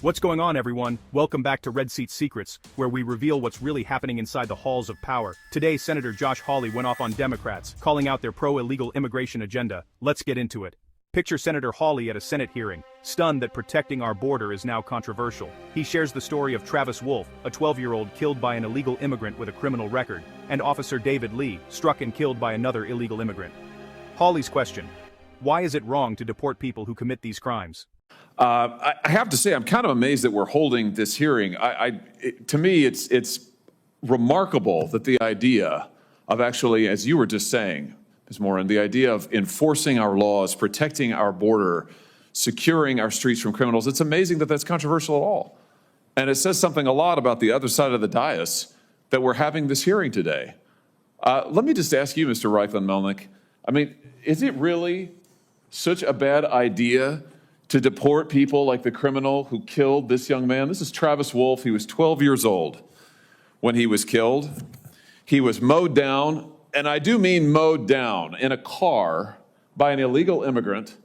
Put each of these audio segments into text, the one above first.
What's going on, everyone? Welcome back to Red Seat Secrets, where we reveal what's really happening inside the halls of power. Today, Senator Josh Hawley went off on Democrats, calling out their pro-illegal immigration agenda. Let's get into it. Picture Senator Hawley at a Senate hearing, stunned that protecting our border is now controversial. He shares the story of Travis Wolfe, a 12-year-old killed by an illegal immigrant with a criminal record, and Officer David Lee, struck and killed by another illegal immigrant. Hawley's question: why is it wrong to deport people who commit these crimes? I have to say, I'm kind of amazed that we're holding this hearing. To me, it's remarkable that the idea of actually, as you were just saying, Ms. Morin, the idea of enforcing our laws, protecting our border, securing our streets from criminals, it's amazing that that's controversial at all. And it says something a lot about the other side of the dais that we're having this hearing today. Let me just ask you, Mr. Reichlin-Melnick, I mean, is it really such a bad idea to deport people like the criminal who killed this young man? This is Travis Wolfe. He was 12 years old when he was killed. He was mowed down, and I do mean mowed down, in a car by an illegal immigrant,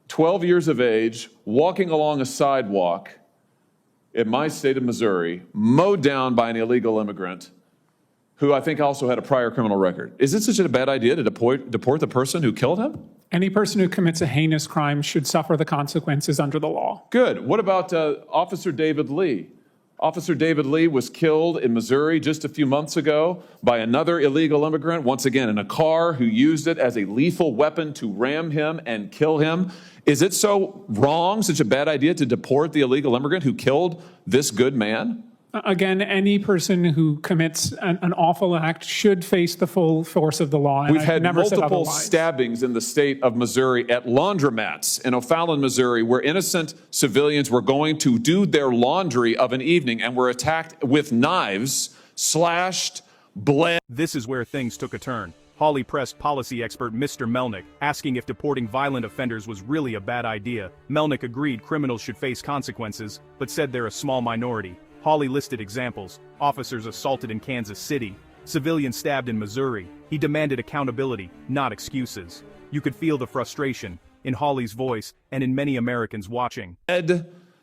12 years of age, walking along a sidewalk in my state of Missouri, mowed down by an illegal immigrant who I think also had a prior criminal record. Is it such a bad idea to deport the person who killed him? Any person who commits a heinous crime should suffer the consequences under the law. Good. What about Officer David Lee? Officer David Lee was killed in Missouri just a few months ago by another illegal immigrant, once again in a car, who used it as a lethal weapon to ram him and kill him. Is it so wrong, such a bad idea, to deport the illegal immigrant who killed this good man? Again, any person who commits an awful act should face the full force of the law. We've had multiple stabbings in the state of Missouri at laundromats in O'Fallon, Missouri, where innocent civilians were going to do their laundry of an evening and were attacked with knives, slashed, bled. This is where things took a turn. Hawley pressed policy expert Mr. Melnick, asking if deporting violent offenders was really a bad idea. Melnick agreed criminals should face consequences, but said they're a small minority. Hawley listed examples: officers assaulted in Kansas City, civilians stabbed in Missouri. He demanded accountability, not excuses. You could feel the frustration in Hawley's voice and in many Americans watching.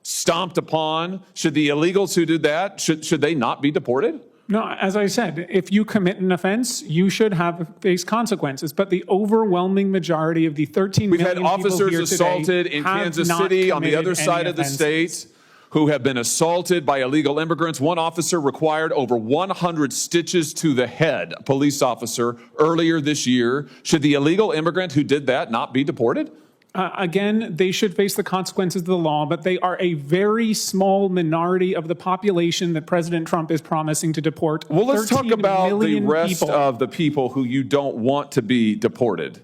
Stomped upon. Should the illegals who did that, should they not be deported? No, as I said, if you commit an offense, you should face consequences. But the overwhelming majority of the 13 million people here today We've had officers assaulted in Kansas City on the other side of the state who have been assaulted by illegal immigrants. One officer required over 100 stitches to the head, a police officer, earlier this year. Should the illegal immigrant who did that not be deported? Again, they should face the consequences of the law, but they are a very small minority of the population that President Trump is promising to deport. Well, let's talk about the rest of the people who you don't want to be deported.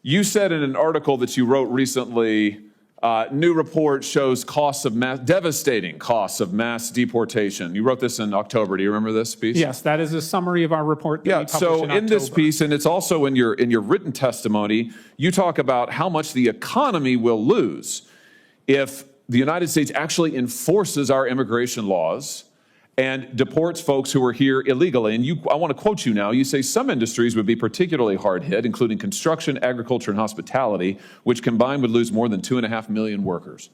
You said in an article that you wrote recently, new report shows devastating costs of mass deportation. You wrote this in October. Do you remember this piece? Yes, that is a summary of our report that we published in October. In this piece, and it's also in your written testimony, you talk about how much the economy will lose if the United States actually enforces our immigration laws and deports folks who are here illegally. And I want to quote you now. You say some industries would be particularly hard hit, including construction, agriculture, and hospitality, which combined would lose more than 2.5 million workers.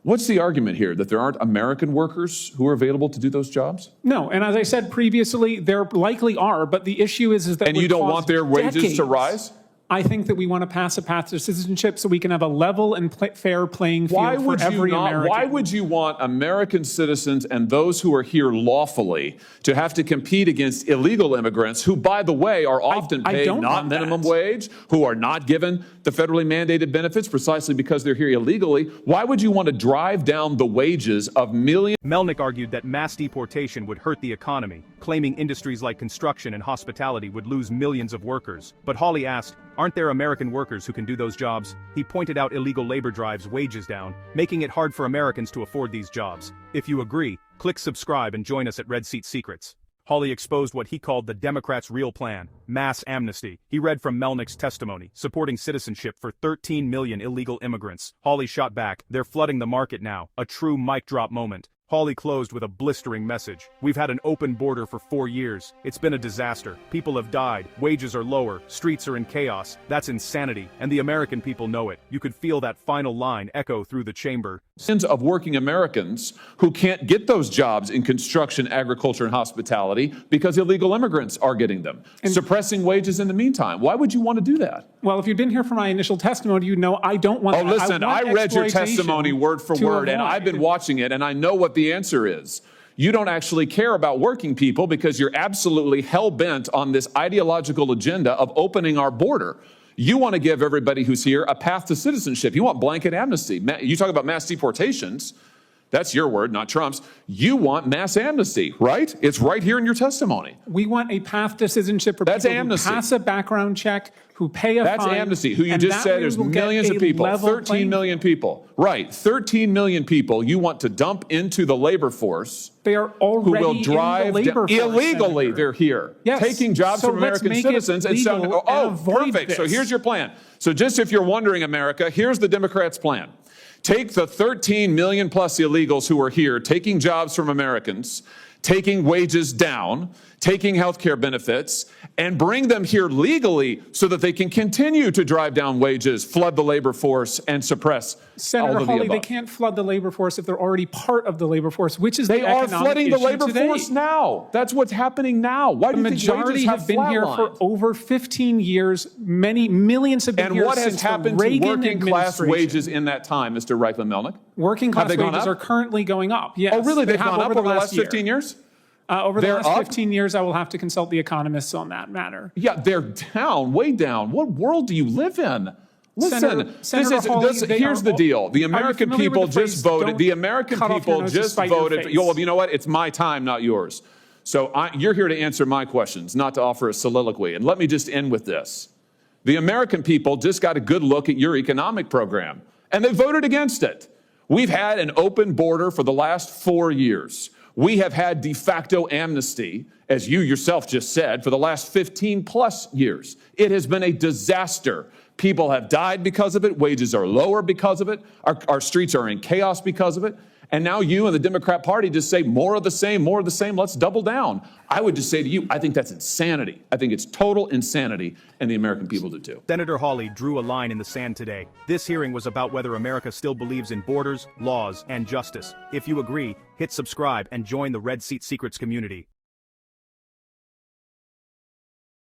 What's the argument here, that there aren't American workers who are available to do those jobs? No, and as I said previously, there likely are, but the issue is that— And you don't want their wages to rise? I think that we want to pass a path to citizenship so we can have a level and fair playing field for every American. Why would you want American citizens and those who are here lawfully to have to compete against illegal immigrants who, by the way, are often paid not minimum wage, who are not given the federally mandated benefits precisely because they're here illegally? Why would you want to drive down the wages of millions? Melnick argued that mass deportation would hurt the economy, claiming industries like construction and hospitality would lose millions of workers. But Hawley asked, aren't there American workers who can do those jobs? He pointed out illegal labor drives wages down, making it hard for Americans to afford these jobs. If you agree, click subscribe and join us at Red Seat Secrets. Hawley exposed what he called the Democrats' real plan, mass amnesty. He read from Melnick's testimony, supporting citizenship for 13 million illegal immigrants. Hawley shot back, they're flooding the market now, a true mic drop moment. Hawley closed with a blistering message. We've had an open border for 4 years. It's been a disaster. People have died. Wages are lower. Streets are in chaos. That's insanity. And the American people know it. You could feel that final line echo through the chamber. of working Americans who can't get those jobs in construction, agriculture, and hospitality because illegal immigrants are getting them, suppressing wages in the meantime. Why would you want to do that? Well, if you'd been here for my initial testimony, you know I don't want Oh, that. listen, I read your testimony word for word, and I've been watching it, and I know what the answer is. You don't actually care about working people because you're absolutely hell-bent on this ideological agenda of opening our border. You want to give everybody who's here a path to citizenship. You want blanket amnesty. You talk about mass deportations. That's your word, not Trump's. You want mass amnesty, right? It's right here in your testimony. We want a path to citizenship for That's people amnesty. who pass a background check, who pay a That's fine. amnesty, who you and just that said way there's we'll get millions a of people, level 13 million people. Right, 13 million people you want to dump into the labor force. They are Who already will drive in the labor force, illegally. Senator. They're here, Yes. taking jobs So from let's American make it citizens and saying, legal "Oh, and avoid perfect." So this. here's your plan. So just if you're wondering, America, here's the Democrats' plan. Take the 13 million plus illegals who are here, taking jobs from Americans, taking wages down, taking health care benefits, and bring them here legally so that they can continue to drive down wages, flood the labor force, and suppress all Senator of the Hawley, above. they can't flood the labor force if they're already part of the labor force, which is They the are economic flooding the issue labor today. force now. That's what's happening now. Why do The you think majority wages have been here for flatlined? over 15 years. Many millions have been And here what has since the happened to Reagan working class administration. wages in that time, Mr. Reichlin-Melnick? Working class Have they gone wages up? are currently going up. Yes. Oh, really? They've have gone up over the last year. 15 years? Over the They're last up? 15 years, I will have to consult the economists on that matter. Yeah, they're down, way down. What world do you live in? Listen, Senator Hawley, they here's are the all- deal. The Are you American familiar people with the just phrase, voted. "Don't The American cut off your people nose to just spite your voted. face"? Well, you know what? It's my time, not yours. So you're here to answer my questions, not to offer a soliloquy. And let me just end with this. The American people just got a good look at your economic program, and they voted against it. We've had an open border for the last 4 years. We have had de facto amnesty, as you yourself just said, for the last 15 plus years. It has been a disaster. People have died because of it. Wages are lower because of it. Our streets are in chaos because of it. And now you and the Democrat Party just say more of the same, more of the same. Let's double down. I would just say to you, I think that's insanity. I think it's total insanity, and the American people do too. Senator Hawley drew a line in the sand today. This hearing was about whether America still believes in borders, laws, and justice. If you agree, hit subscribe and join the Red Seat Secrets community.